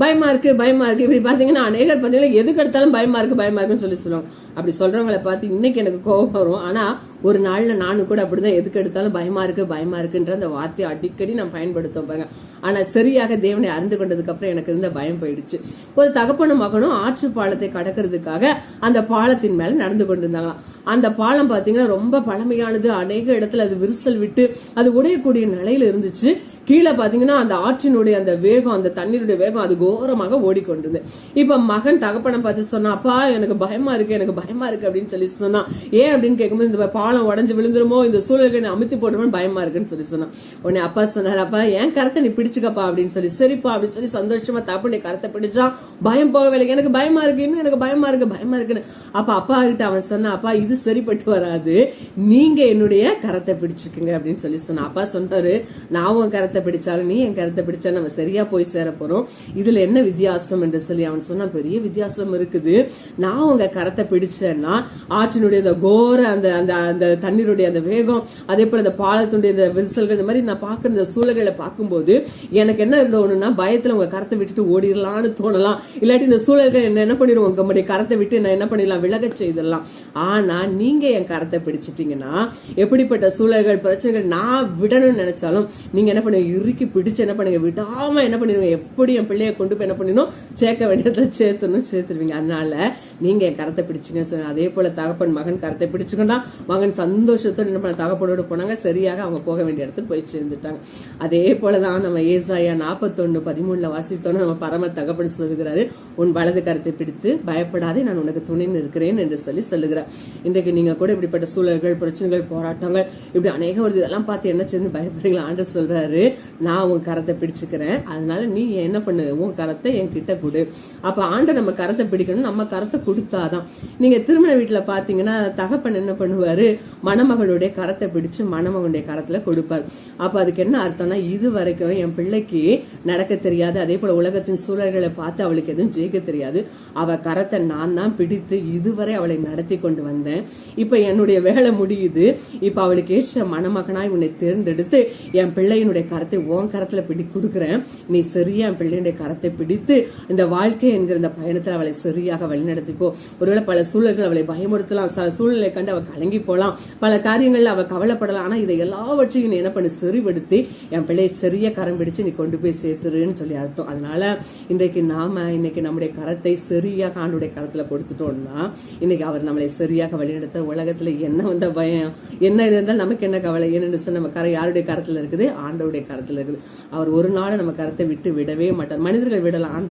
பயமா இருக்கு இப்படி பாத்தீங்கன்னா அநேகர் பாத்தீங்கன்னா எதுக்கு எடுத்தாலும் பயமா இருக்குன்னு சொல்லி சொல்லுவாங்க. அப்படி சொல்றவங்களை பார்த்து இன்னைக்கு எனக்கு கோபம் வரும். ஆனா ஒரு நாள்ல நானும் கூட அப்படிதான் எதுக்கு எடுத்தாலும் பயமா இருக்குன்ற அந்த வார்த்தையை அடிக்கடி நான் பயன்படுத்தும் பாருங்க. ஆனா சரியாக தேவனை அறிந்து கொண்டதுக்கு அப்புறம் எனக்கு இருந்த பயம் போயிடுச்சு. ஒரு தகப்பனும் மகனும் ஆற்று பாலத்தை கடக்கிறதுக்காக அந்த பாலத்தின் மேல நடந்து கொண்டிருந்தாங்களாம். அந்த பாலம் பாத்தீங்கன்னா ரொம்ப பழமையானது. அநேக இடத்துல அது விரிசல் விட்டு அது உடையக்கூடிய நிலையில இருந்துச்சு. கீழே பாத்தீங்கன்னா அந்த ஆற்றினுடைய அந்த வேகம், அந்த தண்ணீருடைய வேகம் அது கோரமாக ஓடிக்கொண்டிருந்தது. இப்ப மகன் தகப்பனை பார்த்து சொன்னா, அப்பா எனக்கு பயமா இருக்கு அப்படின்னு சொல்லி சொன்னா. ஏன் அப்படின்னு கேட்கும்போது, இந்த பாலம் உடஞ்சு விழுந்துருமோ, இந்த சூழலுக்கு அமுத்தி போடுமோ பயமா இருக்குன்னு சொல்லி சொன்னான். உடனே அப்பா சொன்னார், அப்பா என் கரத்தை நீ பிடிச்சுக்கப்பா அப்படின்னு சொல்லி. சரிப்பா அப்படின்னு சொல்லி சந்தோஷமா தகப்பனை கரத்தை பிடிச்சான். பயம் போகவில்லை. எனக்கு பயமா இருக்கு, இன்னும் எனக்கு பயமா இருக்குன்னு. அப்ப அப்பா கிட்ட அவன் சொன்னா, அப்பா இது சரிப்பட்டு வராது, நீங்க என்னுடைய கரத்தை பிடிச்சுக்குங்க அப்படின்னு சொல்லி சொன்னான். அப்பா சொன்னாரு, நான் உன் கரத்தை பிடிச்சாலும் நீ என் கருத்தை பிடிச்சா நம்ம சரியா போய் சேர போறோம். இதுல என்ன வித்தியாசம் என்று சொல்லி அவன் சொன்னா, பெரிய வித்தியாசம் இருக்குது. நான் உங்க கரத்தை பிடிச்சேன்னா ஆற்றினுடைய அந்த கோர அந்த தண்ணீருடைய அந்த வேகம், அதே போல அந்த பாலத்துடைய இந்த விரிசல்கள், இந்த மாதிரி நான் பாக்குற இந்த சூழல்களை பார்க்கும்போது எனக்கு என்ன இருந்தோம்னா, பயத்துல உங்க கரத்தை விட்டுட்டு ஓடிடலாம்னு தோணலாம். இல்லாட்டி இந்த சூழல்கள் என்ன பண்ணிடுவோம், உங்களுடைய கரத்தை விட்டு நான் என்ன பண்ணிடலாம், விலக செய்திடலாம். ஆனா நீங்க என் கரத்தை பிடிச்சிட்டீங்கன்னா எப்படிப்பட்ட சூழல்கள் பிரச்சனைகள் நான் விடணும்னு நினைச்சாலும் நீங்க என்ன பண்ணுவீங்க, இறுக்கி பிடிச்சு என்ன பண்ணுங்க, விடாம என்ன பண்ணிடுவீங்க, எப்படி என் பிள்ளைய கொண்டு போய் என்ன பண்ணணும், சேர்க்க வேண்டியதை சேர்த்துருவீங்க. அதனால நீங்க என் கரத்தை பிடிச்சுங்க. அதே போல தகப்பன் மகன் கரத்தை பிடிச்சுக்கொண்டா மகன் சந்தோஷத்தோடு என்ன பண்ண தகப்பனோடு போனாங்க. சரியாக அவங்க போக வேண்டிய இடத்துக்கு போய் சேர்ந்துட்டாங்க. அதே போலதான் நம்ம ஏசாயா 41:13 வாசித்தோன்னு நம்ம பரம தகப்பன் சொல்லுகிறாரு, உன் வலது கரத்தை பிடித்து பயப்படாதே, நான் உனக்கு துணைன்னு இருக்கிறேன் என்று சொல்லி சொல்லுகிறார். இன்றைக்கு நீங்க கூட இப்படிப்பட்ட சூழல்கள், பிரச்சனைகள், போராட்டங்கள், இப்படி அநேக ஒரு இதெல்லாம் பார்த்து என்ன சேர்ந்து பயப்படுறீங்களா? ஆண்டவர் சொல்றாரு, நான் உன் கரத்தை பிடிச்சுக்கிறேன், அதனால நீ என்ன பண்ணு, உன் கரத்தை என் கிட்ட கொடு. அப்ப ஆண்டவர் நம்ம கரத்தை பிடிக்கணும், நம்ம கரத்தை கொடுத்தாதான். நீங்க திருமண வீட்டுல பாத்தீங்கன்னா தகப்பன் என்ன பண்ணுவாரு, மணமகளுடைய கரத்தை பிடிச்சு மணமகனுடைய கரத்துல கொடுப்பார். அப்ப அதுக்கு என்ன அர்த்தம்னா, இது வரைக்கும் என் பிள்ளைக்கு நடக்க தெரியாது, அதே போல உலகத்தின் சூழல்களை பார்த்து அவளுக்கு எதுவும் ஜெயிக்க தெரியாது, அவ கரத்தை நான் தான் பிடித்து இதுவரை அவளை நடத்தி கொண்டு வந்தேன். இப்ப என்னுடைய வேலை முடியுது, இப்ப அவளுக்கு ஏற்ற மணமகனாய் உன்னை தேர்ந்தெடுத்து என் பிள்ளையினுடைய கரத்தை உன் கரத்துல கொடுக்கிறேன். நீ சரியா என் பிள்ளையுடைய கரத்தை பிடித்து இந்த வாழ்க்கை என்கிற இந்த பயணத்தில் அவளை சரியாக வழிநடத்திப்போ. ஒருவேளை பல சூழல்கள் அவளை பயமுறுத்தலாம், சூழ்நிலை கண்டு அவள் கலங்கி போலாம், பல காரியங்கள்ல அவள் கவலைப்படலாம். ஆனா இதை எல்லாவற்றையும் நீ என்ன பண்ணி சரிபடுத்தி என் பிள்ளையை சரியா கரம் பிடிச்சு நீ கொண்டு போய் சேர்த்துருன்னு சொல்லி அர்த்தம். அதனால இன்னைக்கு நம்முடைய கரத்தை சரியாக ஆண்டுடைய கரத்துல கொடுத்துட்டோம்னா இன்னைக்கு அவர் நம்மளை சரியாக வழிநடத்த. உலகத்துல என்ன வந்த பயம் என்ன இருந்தாலும் நமக்கு என்ன கவலை, என்னன்னு சொன்ன நம்ம கரை யாருடைய கரத்துல இருக்குது, ஆண்டவருடைய கரத்துல இருக்குது. அவர் ஒரு நாள் நம்ம கரத்தை விட்டு விடவே மாட்டார். மனிதர்கள் விடலாம்,